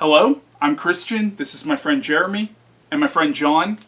Hello, I'm Christian, this is my friend Jeremy, and my friend John,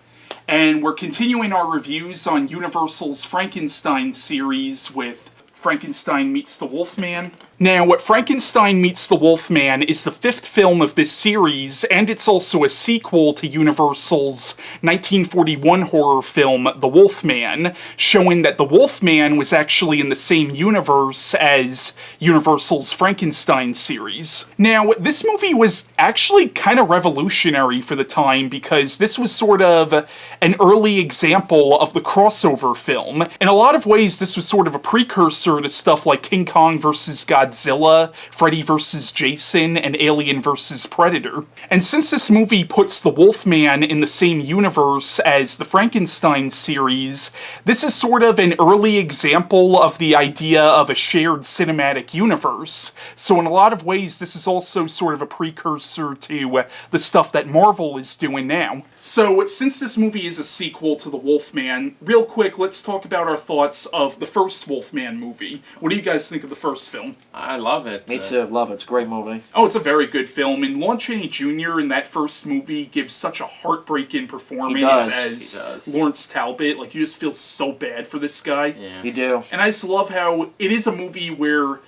and we're continuing our reviews on Universal's Frankenstein series with Frankenstein Meets the Wolfman. Now, what Frankenstein Meets the Wolfman is the fifth film of this series, and it's also a sequel to Universal's 1941 horror film, The Wolfman, showing that the Wolfman was actually in the same universe as Universal's Frankenstein series. Now, this movie was actually kind of revolutionary for the time because this was sort of an early example of the crossover film. In a lot of ways, this was sort of a precursor to stuff like King Kong vs. Godzilla, Freddy vs. Jason, and Alien vs. Predator. And since this movie puts the Wolfman in the same universe as the Frankenstein series, this is sort of an early example of the idea of a shared cinematic universe. So in a lot of ways, this is also sort of a precursor to the stuff that Marvel is doing now. So since this movie is a sequel to the Wolfman, real quick, let's talk about our thoughts of the first Wolfman movie. What do you guys think of the first film? I love it. Me too, love it. It's a great movie. Oh, it's a very good film, and Lon Chaney Jr. in that first movie gives such a heartbreaking performance as Lawrence Talbot. Like, you just feel so bad for this guy. Yeah. You do. And I just love how it is a movie where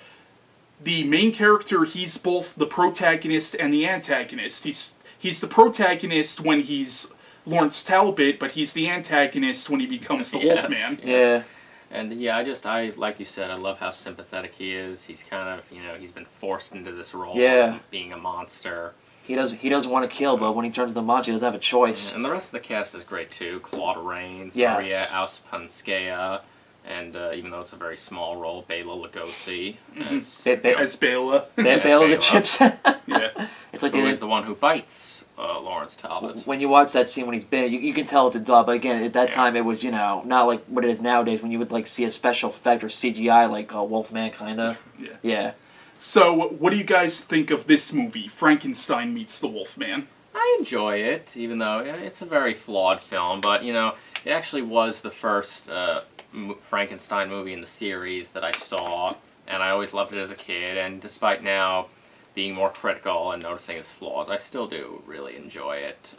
the main character, he's both the protagonist and the antagonist. He's the protagonist when he's Lawrence Talbot, but he's the antagonist when he becomes the Wolfman. Yeah. And yeah, I like you said, I love how sympathetic he is. He's kind of, he's been forced into this role of being a monster. He doesn't want to kill, but when he turns into the monster, he doesn't have a choice. And the rest of the cast is great too. Claude Rains, Yes. Maria Ouspenskaya, and even though it's a very small role, Bela Lugosi as Bela. Bela the Chips. Yeah. It's like who is the one who bites Lawrence Talbot. When you watch that scene when he's bitten, you can tell it's a dub. But again, at that time, it was, not like what it is nowadays when you would like see a special effect or CGI like Wolfman, kind of. Yeah. So, what do you guys think of this movie, Frankenstein Meets the Wolfman? I enjoy it, even though it's a very flawed film. But, it actually was the first Frankenstein movie in the series that I saw, and I always loved it as a kid. And despite now being more critical and noticing its flaws, I still do really enjoy it.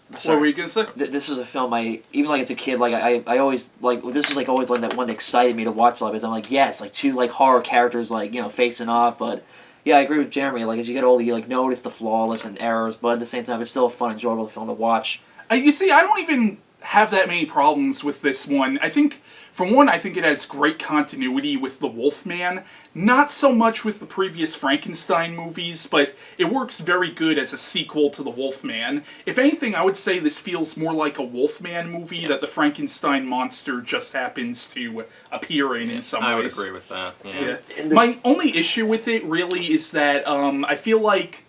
What were you gonna say? This is a film even like as a kid, like I always this is like always like that one that excited me to watch because I'm like, yes, like two like horror characters facing off. But yeah, I agree with Jeremy. Like as you get older, you notice the flaws and errors, but at the same time, it's still a fun, enjoyable film to watch. You see, I don't even have that many problems with this one. I think, for one, I think it has great continuity with the Wolfman. Not so much with the previous Frankenstein movies, but it works very good as a sequel to the Wolfman. If anything, I would say this feels more like a Wolfman movie that the Frankenstein monster just happens to appear in some ways. I would agree with that. Yeah. My only issue with it, really, is that I feel like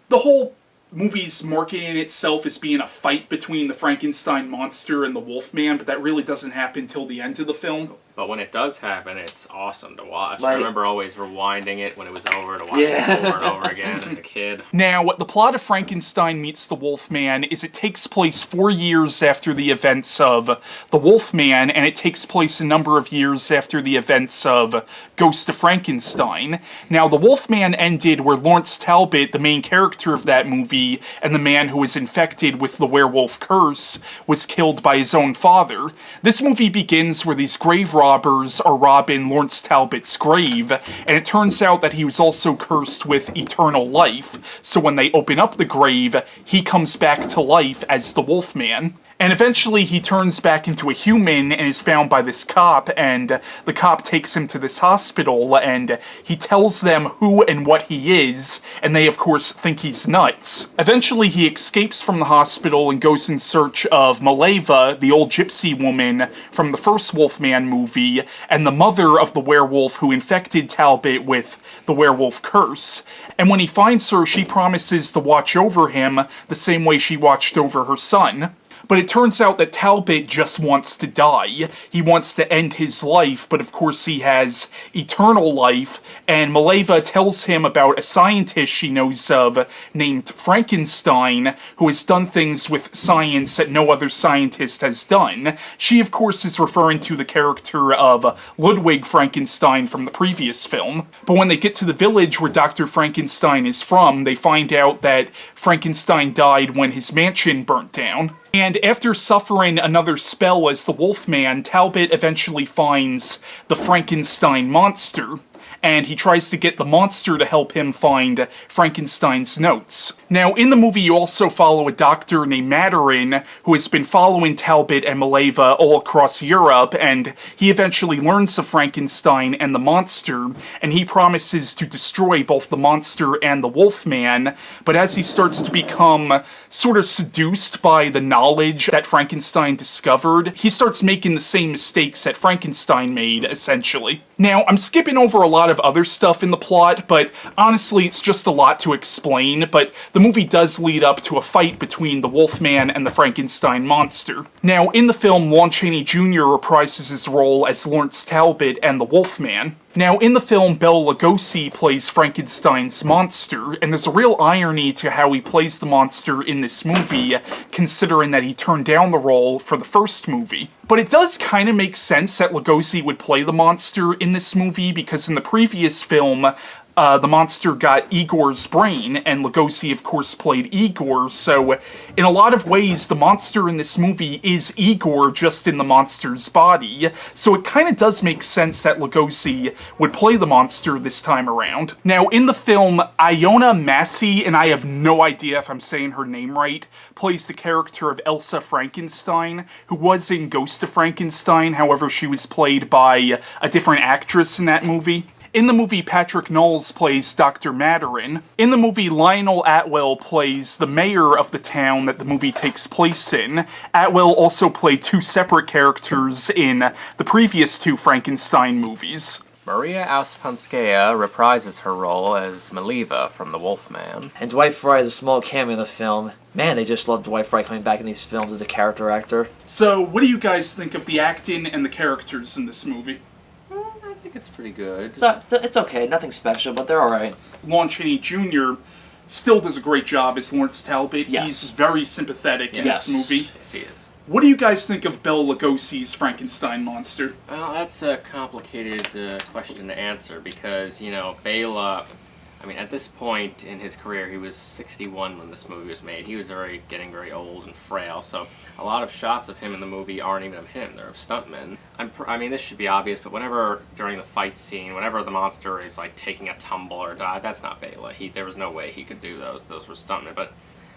the whole movie's marketing itself as being a fight between the Frankenstein monster and the Wolfman, but that really doesn't happen till the end of the film. But when it does happen, it's awesome to watch. I remember always rewinding it when it was over to watch it over and over again as a kid. Now, the plot of Frankenstein Meets the Wolfman is it takes place 4 years after the events of The Wolfman, and it takes place a number of years after the events of Ghost of Frankenstein. Now, The Wolfman ended where Lawrence Talbot, the main character of that movie, and the man who was infected with the werewolf curse, was killed by his own father. This movie begins where these grave robbers are robbing Lawrence Talbot's grave, and it turns out that he was also cursed with eternal life, so when they open up the grave, he comes back to life as the Wolfman. And eventually he turns back into a human and is found by this cop, and the cop takes him to this hospital, and he tells them who and what he is, and they of course think he's nuts. Eventually he escapes from the hospital and goes in search of Maleva, the old gypsy woman from the first Wolfman movie, and the mother of the werewolf who infected Talbot with the werewolf curse. And when he finds her, she promises to watch over him the same way she watched over her son. But it turns out that Talbot just wants to die. He wants to end his life, but of course he has eternal life, and Mileva tells him about a scientist she knows of named Frankenstein, who has done things with science that no other scientist has done. She, of course, is referring to the character of Ludwig Frankenstein from the previous film. But when they get to the village where Dr. Frankenstein is from, they find out that Frankenstein died when his mansion burnt down. And after suffering another spell as the Wolfman, Talbot eventually finds the Frankenstein monster, and he tries to get the monster to help him find Frankenstein's notes. Now, in the movie, you also follow a doctor named Maturin, who has been following Talbot and Mileva all across Europe, and he eventually learns of Frankenstein and the monster, and he promises to destroy both the monster and the Wolfman, but as he starts to become sort of seduced by the knowledge that Frankenstein discovered, he starts making the same mistakes that Frankenstein made, essentially. Now, I'm skipping over a lot of other stuff in the plot, but honestly, it's just a lot to explain, but the movie does lead up to a fight between the Wolfman and the Frankenstein monster. Now, in the film, Lon Chaney Jr. reprises his role as Lawrence Talbot and the Wolfman. Now, in the film, Bela Lugosi plays Frankenstein's monster, and there's a real irony to how he plays the monster in this movie, considering that he turned down the role for the first movie. But it does kind of make sense that Lugosi would play the monster in this movie, because in the previous film, the monster got Igor's brain, and Lugosi, of course, played Igor, so in a lot of ways, the monster in this movie is Igor, just in the monster's body, so it kind of does make sense that Lugosi would play the monster this time around. Now, in the film, Ilona Massey, and I have no idea if I'm saying her name right, plays the character of Elsa Frankenstein, who was in Ghost of Frankenstein, however, she was played by a different actress in that movie. In the movie, Patric Knowles plays Dr. Maturin. In the movie, Lionel Atwill plays the mayor of the town that the movie takes place in. Atwill also played two separate characters in the previous two Frankenstein movies. Maria Ouspenskaya reprises her role as Mileva from The Wolfman. And Dwight Frye is a small cameo in the film. Man, they just love Dwight Frye coming back in these films as a character actor. So, what do you guys think of the acting and the characters in this movie? I think it's pretty good. It's okay, nothing special, but they're alright. Lon Chaney Jr. still does a great job as Lawrence Talbot. Yes. He's very sympathetic in this movie. Yes, he is. What do you guys think of Bela Lugosi's Frankenstein monster? Well, that's a complicated question to answer because, you know, Bela, I mean, at this point in his career, he was 61 when this movie was made. He was getting very old and frail, so a lot of shots of him in the movie aren't even of him. They're of stuntmen. I mean, this should be obvious, but whenever, during the fight scene, whenever the monster is, like, taking a tumble or dive, that's not Bela. There was no way he could do those. Those were stuntmen, but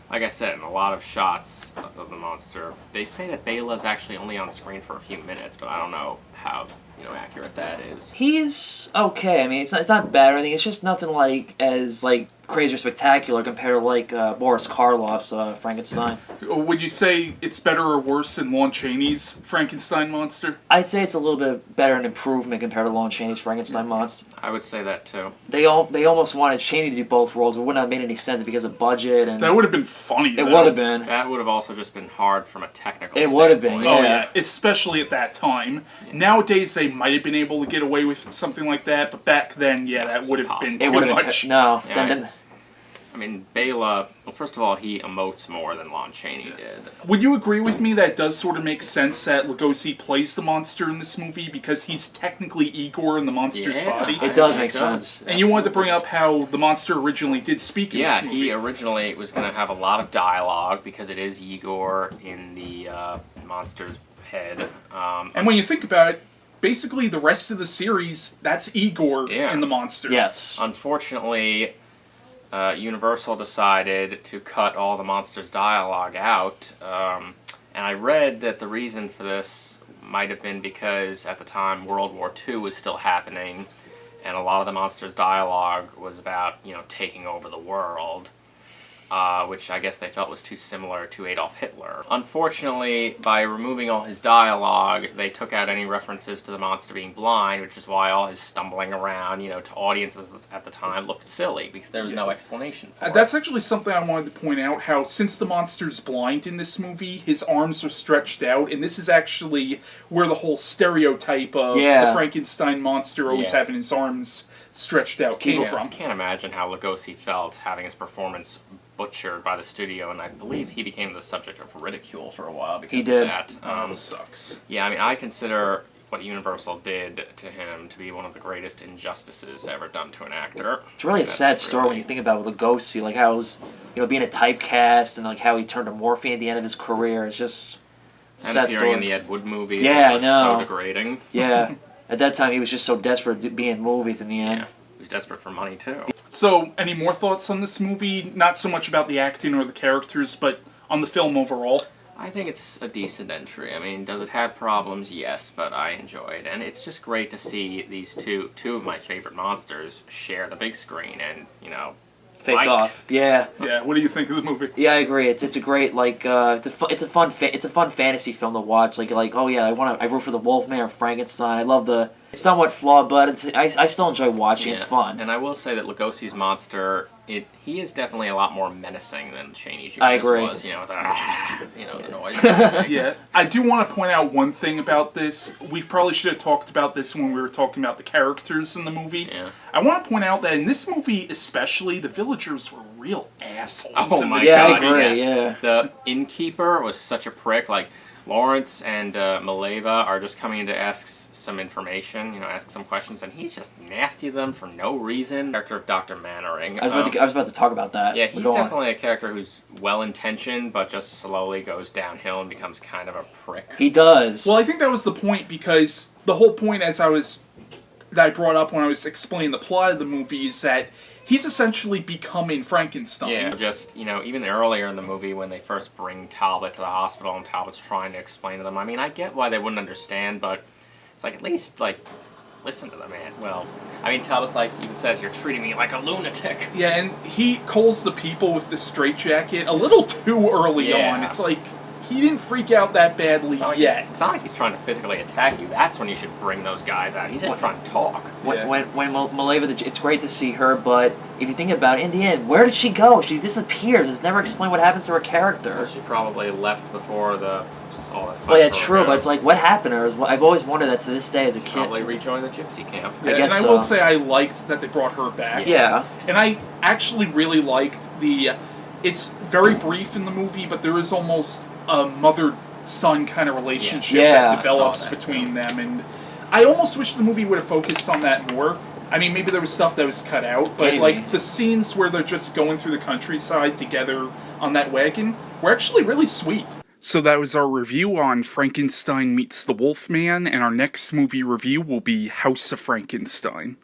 like I said, in a lot of shots of the monster, they say that Bela's actually only on screen for a few minutes, but I don't know how, accurate that is. He's okay. I mean, it's not bad or anything. It's just nothing as crazy or spectacular compared to Boris Karloff's Frankenstein. Would you say it's better or worse than Lon Chaney's Frankenstein monster? I'd say it's a little bit better an improvement compared to Lon Chaney's Frankenstein monster. I would say that too. They almost wanted Chaney to do both roles, but it wouldn't have made any sense because of budget and. That would have been funny. It would have been. That would have also just been hard from a technical. It would have been. Yeah. Oh yeah, especially at that time. Yeah. Nowadays they might have been able to get away with something like that, but back then, that would have been too much. No. Yeah, I mean, Bela, well, first of all, he emotes more than Lon Chaney did. Would you agree with me that it does sort of make sense that Lugosi plays the monster in this movie because he's technically Igor in the monster's body? It does make sense. And you wanted to bring up how the monster originally did speak in this movie. Yeah, he originally was going to have a lot of dialogue because it is Igor in the monster's head. And when you think about it, basically the rest of the series, that's Igor in the monster. Yes. Unfortunately, Universal decided to cut all the monster's dialogue out, and I read that the reason for this might have been because at the time World War II was still happening, and a lot of the monster's dialogue was about, taking over the world. which I guess they felt was too similar to Adolf Hitler. Unfortunately, by removing all his dialogue, they took out any references to the monster being blind, which is why all his stumbling around, to audiences at the time looked silly, because there was no explanation for it. That's actually something I wanted to point out, how since the monster's blind in this movie, his arms are stretched out, and this is actually where the whole stereotype of the Frankenstein monster always having his arms stretched out came from. I can't imagine how Lugosi felt having his performance butchered by the studio, and I believe he became the subject of ridicule for a while because of that. That sucks. Yeah, I mean, I consider what Universal did to him to be one of the greatest injustices ever done to an actor. It's really a sad story when you think about Lugosi, like how it was, being a typecast, and like how he turned to morphine at the end of his career. It's just a sad story. In the Ed Wood movies, yeah, was I know. So degrading. Yeah, at that time he was just so desperate to be in movies. In the end, he was desperate for money too. So, any more thoughts on this movie? Not so much about the acting or the characters, but on the film overall? I think it's a decent entry. I mean, does it have problems? Yes, but I enjoy it. And it's just great to see these two of my favorite monsters share the big screen and, face off. Yeah. Yeah. What do you think of the movie? Yeah, I agree. It's a great it's a fun fantasy film to watch. Like oh yeah, I root for the Wolfman or Frankenstein. I love the. It's somewhat flawed, but I still enjoy watching. It's fun. And I will say that Lugosi's monster, he is definitely a lot more menacing than Chaney's I agree. was. With the noise. Yeah. I do want to point out one thing about this. We probably should have talked about this when we were talking about the characters in the movie. Yeah. I want to point out that in this movie especially, the villagers were real assholes. Oh my God. I agree. Yeah. The innkeeper was such a prick. Like, Lawrence and Mileva are just coming in to ask some information, ask some questions, and he's just nasty to them for no reason. Character of Dr. Mannering. I was about to talk about that. Yeah, he's definitely a character who's well-intentioned, but just slowly goes downhill and becomes kind of a prick. He does. Well, I think that was the point, because the whole point that I brought up when I was explaining the plot of the movie is that he's essentially becoming Frankenstein. Yeah, just, even earlier in the movie when they first bring Talbot to the hospital and Talbot's trying to explain to them, I mean, I get why they wouldn't understand, but it's like, at least, listen to the man. Well, I mean, Talbot's even says, you're treating me like a lunatic. Yeah, and he calls the people with the straitjacket a little too early on. It's like, he didn't freak out that badly yet. It's not like he's trying to physically attack you. That's when you should bring those guys out. He's just trying to talk. When Mileva, it's great to see her, but if you think about it, in the end, where did she go? She disappears. It's never explained what happens to her character. She probably left before all the fight. Well, yeah, true, but it's like, what happened to her? I've always wondered that to this day as a kid. Probably rejoined the gypsy camp. Yeah, I guess and I will say I liked that they brought her back. Yeah. And I actually really liked it's very brief in the movie, but there is almost a mother-son kind of relationship that develops between them, and I almost wish the movie would have focused on that more. I mean, maybe there was stuff that was cut out, but the scenes where they're just going through the countryside together on that wagon were actually really sweet. So that was our review on Frankenstein Meets the Wolfman, and our next movie review will be House of Frankenstein.